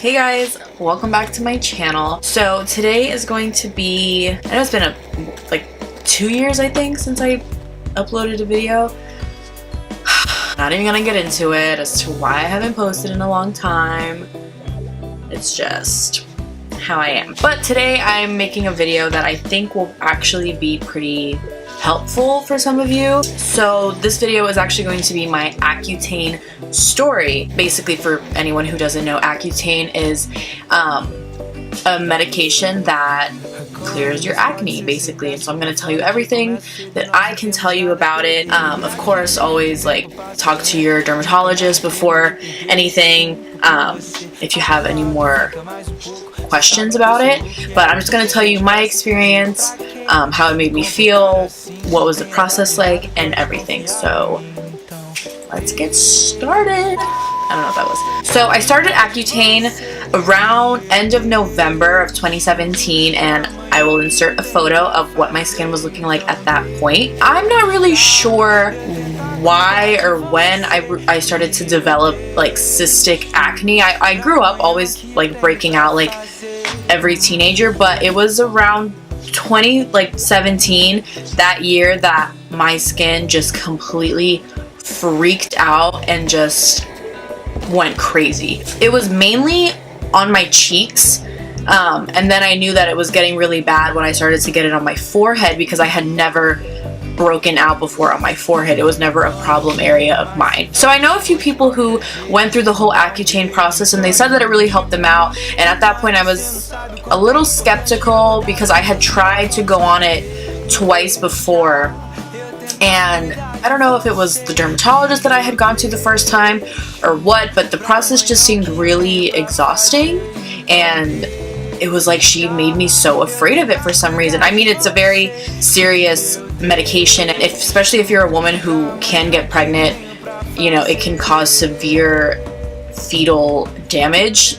Hey guys, welcome back to my channel. So today is going to be, I know it's been like 2 years I think since I uploaded a video. Not even gonna get into it as to why I haven't posted in a long time. It's just how I am. But today I'm making a video that I think will actually be pretty helpful for some of you. So this video is actually going to be my Accutane story. Basically, for anyone who doesn't know, Accutane is a medication that clears your acne, basically. And so I'm going to tell you everything that I can tell you about it. Of course, always like talk to your dermatologist before anything if you have any more questions about it. But I'm just going to tell you my experience, how it made me feel, what was the process like, and everything. So let's get started. I don't know what that was. So I started Accutane around end of November of 2017, and I will insert a photo of what my skin was looking like at that point. I'm not really sure why or when I started to develop like cystic acne. I grew up always like breaking out like every teenager, but it was around 2017, that year, that my skin just completely freaked out and just went crazy. It was mainly on my cheeks, and then I knew that it was getting really bad when I started to get it on my forehead, because I had never broken out before on my forehead. It was never a problem area of mine. So I know a few people who went through the whole Accutane process, and they said that it really helped them out. And at that point I was a little skeptical, because I had tried to go on it twice before, and I don't know if it was the dermatologist that I had gone to the first time or what, but the process just seemed really exhausting, and it was like she made me so afraid of it for some reason. I mean, it's a very serious medication, and especially if you're a woman who can get pregnant, you know, it can cause severe fetal damage,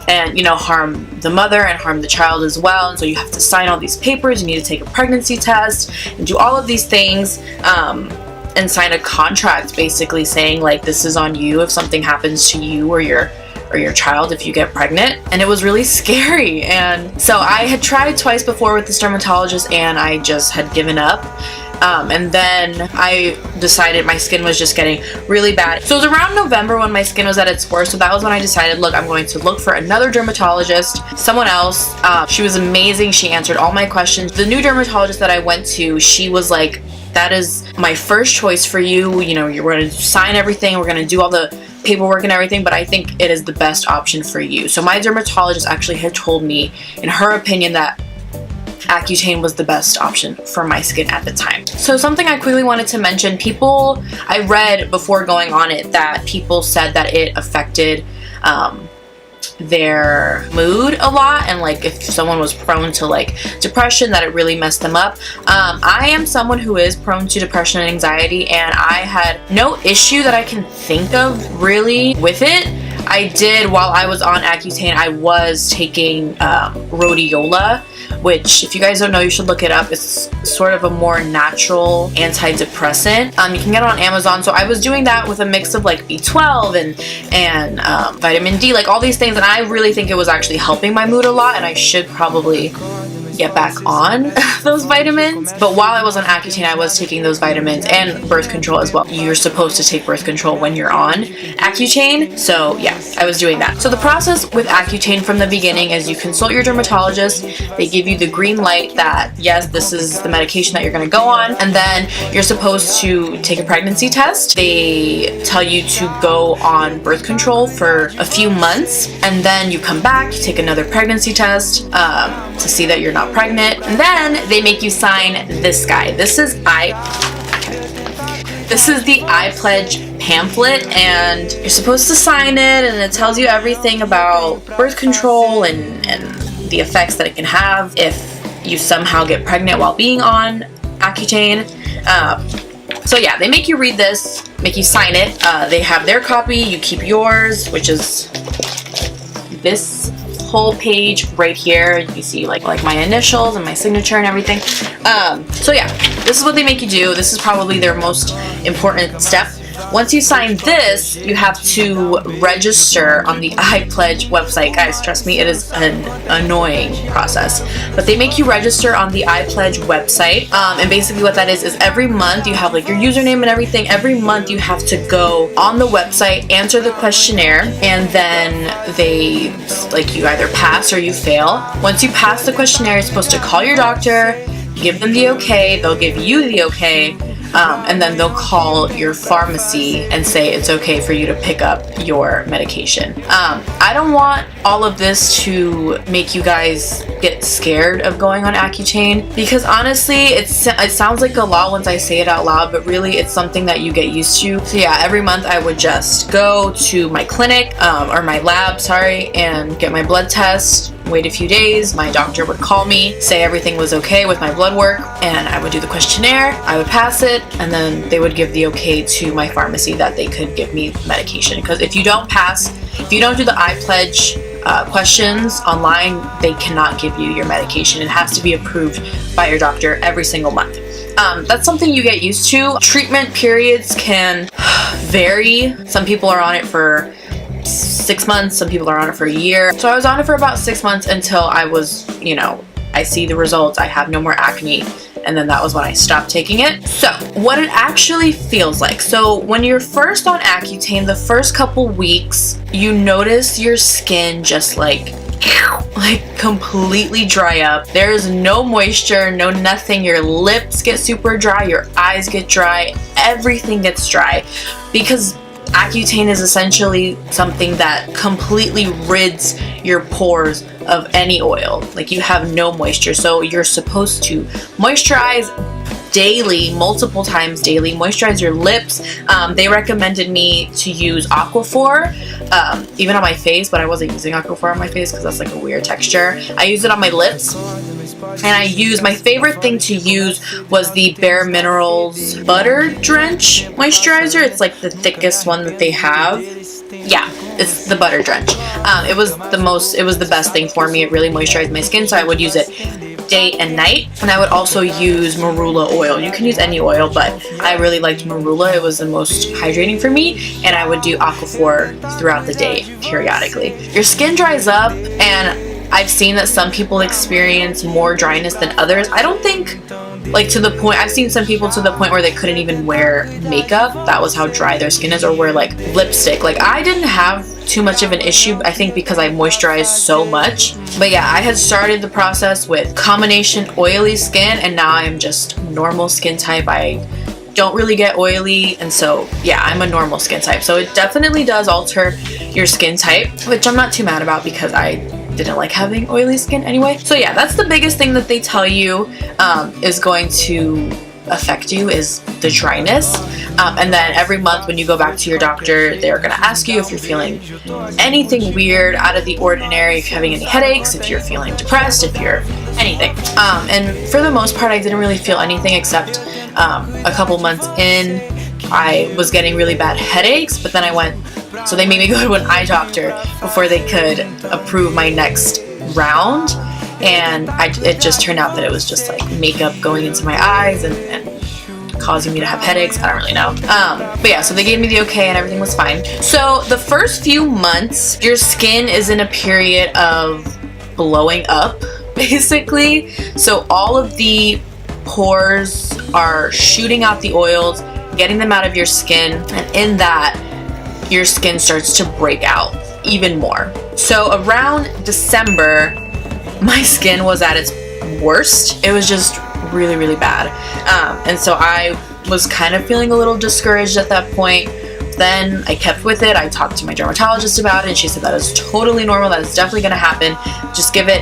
and, you know, harm the mother and harm the child as well. And so you have to sign all these papers, you need to take a pregnancy test and do all of these things, and sign a contract basically saying like, this is on you if something happens to you or your child if you get pregnant. And it was really scary. And so I had tried twice before with this dermatologist, and I just had given up. And then I decided my skin was just getting really bad. So it was around November when my skin was at its worst. So that was when I decided, look, I'm going to look for another dermatologist, someone else. She was amazing. She answered all my questions. The new dermatologist that I went to, she was like, that is my first choice for you. You know, you're going to sign everything. We're going to do all the paperwork and everything, but I think it is the best option for you. So my dermatologist actually had told me, in her opinion, that Accutane was the best option for my skin at the time. So something I quickly wanted to mention, I read before going on it that people said that it affected their mood a lot, and like if someone was prone to like depression, that it really messed them up. I am someone who is prone to depression and anxiety, and I had no issue that I can think of really with it. I did, while I was on Accutane, I was taking rhodiola, which, if you guys don't know, you should look it up. It's sort of a more natural antidepressant. You can get it on Amazon. So I was doing that with a mix of like B12 and vitamin D, like all these things, and I really think it was actually helping my mood a lot, and I should probably get back on those vitamins. But while I was on Accutane, I was taking those vitamins and birth control as well. You're supposed to take birth control when you're on Accutane, so yeah, I was doing that. So the process with Accutane from the beginning is you consult your dermatologist. They give you the green light that yes, this is the medication that you're going to go on, and then you're supposed to take a pregnancy test. They tell you to go on birth control for a few months, and then you come back, you take another pregnancy test to see that you're not pregnant, and then they make you sign this guy. This is the I Pledge pamphlet, and you're supposed to sign it, and it tells you everything about birth control and the effects that it can have if you somehow get pregnant while being on Accutane. So yeah, they make you read this, make you sign it. They have their copy, you keep yours, which is this whole page right here. You can see like my initials and my signature and everything. So yeah, this is what they make you do. This is probably their most important step. Once you sign this, you have to register on the iPledge website. Guys, trust me, it is an annoying process. But they make you register on the iPledge website. And basically what that is every month you have like your username and everything. Every month you have to go on the website, answer the questionnaire, and then they, like, you either pass or you fail. Once you pass the questionnaire, you're supposed to call your doctor, give them the okay, they'll give you the okay, and then they'll call your pharmacy and say it's okay for you to pick up your medication. I don't want all of this to make you guys get scared of going on Accutane, because honestly it sounds like a lot once I say it out loud, but really it's something that you get used to. So yeah, every month I would just go to my clinic, or my lab, and get my blood test, wait a few days, my doctor would call me, say everything was okay with my blood work, and I would do the questionnaire, I would pass it, and then they would give the okay to my pharmacy that they could give me medication. Because if you don't do the iPledge questions online, they cannot give you your medication. It has to be approved by your doctor every single month. That's something you get used to. Treatment periods can vary. Some people are on it for 6 months, some people are on it for a year. So I was on it for about 6 months until I was, I see the results, I have no more acne, and then that was when I stopped taking it. So what it actually feels like. So when you're first on Accutane, the first couple weeks, you notice your skin just like completely dry up. There's no moisture, no nothing. Your lips get super dry, your eyes get dry, everything gets dry, because Accutane is essentially something that completely rids your pores of any oil. Like, you have no moisture, so you're supposed to moisturize daily, multiple times daily, moisturize your lips. They recommended me to use Aquaphor, even on my face, but I wasn't using Aquaphor on my face because that's like a weird texture. I used it on my lips, and my favorite thing to use was the Bare Minerals Butter Drench moisturizer. It's like the thickest one that they have. Yeah, it's the Butter Drench. It was the best thing for me. It really moisturized my skin, so I would use it day and night. And I would also use marula oil. You can use any oil, but I really liked marula. It was the most hydrating for me, and I would do Aquaphor throughout the day periodically. Your skin dries up, and I've seen that some people experience more dryness than others. I don't think, like, to the point, I've seen some people to the point where they couldn't even wear makeup. That was how dry their skin is, or wear like lipstick. Like, I didn't have too much of an issue, I think, because I moisturized so much. But yeah, I had started the process with combination oily skin, and now I'm just normal skin type. I don't really get oily, and so yeah, I'm a normal skin type. So it definitely does alter your skin type, which I'm not too mad about because I didn't like having oily skin anyway. So yeah, that's the biggest thing that they tell you is going to affect you, is the dryness. And then every month when you go back to your doctor, they're going to ask you if you're feeling anything weird, out of the ordinary, if you're having any headaches, if you're feeling depressed, if you're anything. And for the most part, I didn't really feel anything, except a couple months in, I was getting really bad headaches, but then so they made me go to an eye doctor before they could approve my next round. And it just turned out that it was just like makeup going into my eyes and causing me to have headaches. I don't really know. But yeah, so they gave me the okay and everything was fine. So the first few months, your skin is in a period of blowing up, basically. So all of the pores are shooting out the oils, getting them out of your skin, and in that, your skin starts to break out even more. So around December, my skin was at its worst. It was just really, really bad. And so I was kind of feeling a little discouraged at that point. Then I kept with it. I talked to my dermatologist about it, and she said that is totally normal. That is definitely going to happen. Just give it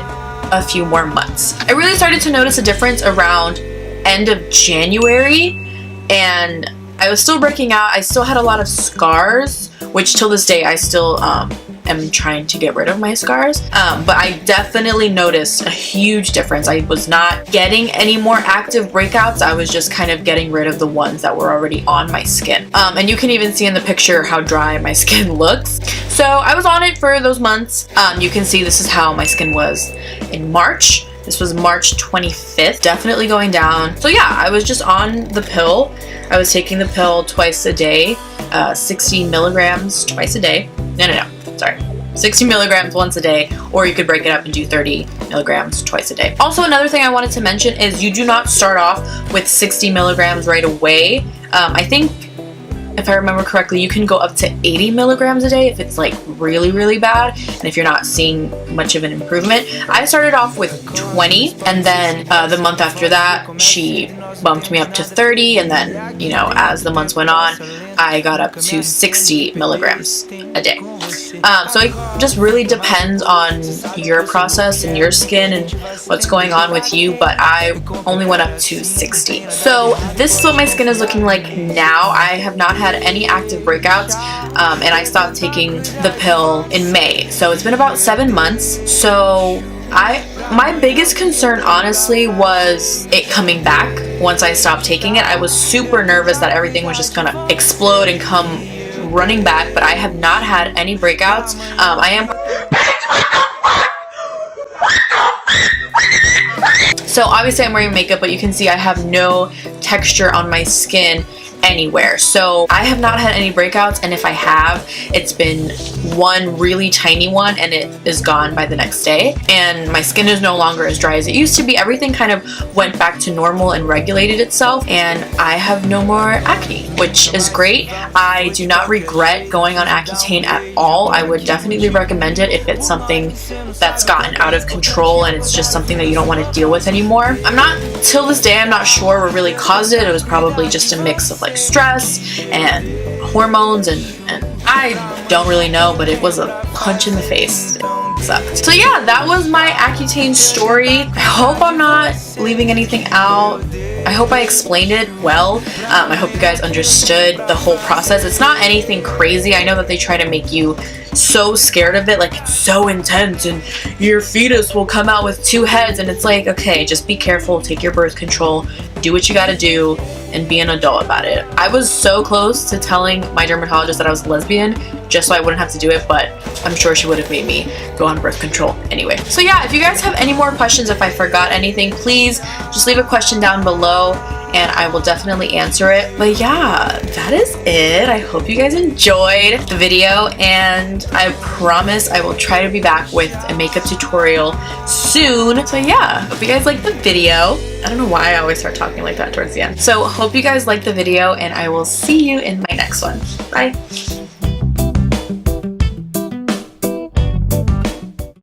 a few more months. I really started to notice a difference around end of January, and I was still breaking out. I still had a lot of scars, which till this day I still am trying to get rid of my scars. But I definitely noticed a huge difference. I was not getting any more active breakouts. I was just kind of getting rid of the ones that were already on my skin. And you can even see in the picture how dry my skin looks. So I was on it for those months. You can see this is how my skin was in March. This was March 25th. Definitely going down. So yeah, I was just on the pill. I was taking the pill twice a day, 60 milligrams twice a day. No, sorry. 60 milligrams once a day, or you could break it up and do 30 milligrams twice a day. Also, another thing I wanted to mention is you do not start off with 60 milligrams right away. I think, if I remember correctly, you can go up to 80 milligrams a day if it's like really, really bad and if you're not seeing much of an improvement. I started off with 20, and then the month after that, she bumped me up to 30, and then, you know, as the months went on, I got up to 60 milligrams a day. So it just really depends on your process and your skin and what's going on with you, but I only went up to 60. So this is what my skin is looking like now. I have not had any active breakouts, and I stopped taking the pill in May. So it's been about 7 months. So my biggest concern honestly was it coming back once I stopped taking it. I was super nervous that everything was just gonna explode and come running back, but I have not had any breakouts. So obviously I'm wearing makeup, but you can see I have no texture on my skin anywhere. So I have not had any breakouts, and if I have, it's been one really tiny one and it is gone by the next day, and my skin is no longer as dry as it used to be. Everything kind of went back to normal and regulated itself, and I have no more acne, which is great. I do not regret going on Accutane at all. I would definitely recommend it if it's something that's gotten out of control and it's just something that you don't want to deal with anymore. Till this day, I'm not sure what really caused it. It was probably just a mix of like stress and hormones, and I don't really know, but it was a punch in the face. It sucked. So yeah, that was my Accutane story. I hope I'm not leaving anything out. I hope I explained it well. I hope you guys understood the whole process. It's not anything crazy. I know that they try to make you so scared of it, like it's so intense and your fetus will come out with 2 heads, and it's like, okay, just be careful, take your birth control, do what you gotta do, and be an adult about it. I was so close to telling my dermatologist that I was lesbian just so I wouldn't have to do it, but I'm sure she would have made me go on birth control anyway. So yeah, if you guys have any more questions, if I forgot anything, please just leave a question down below and I will definitely answer it. But yeah, that is it. I hope you guys enjoyed the video, and I promise I will try to be back with a makeup tutorial soon. So yeah, hope you guys liked the video. I don't know why I always start talking like that towards the end. So hope you guys liked the video, and I will see you in my next one. Bye.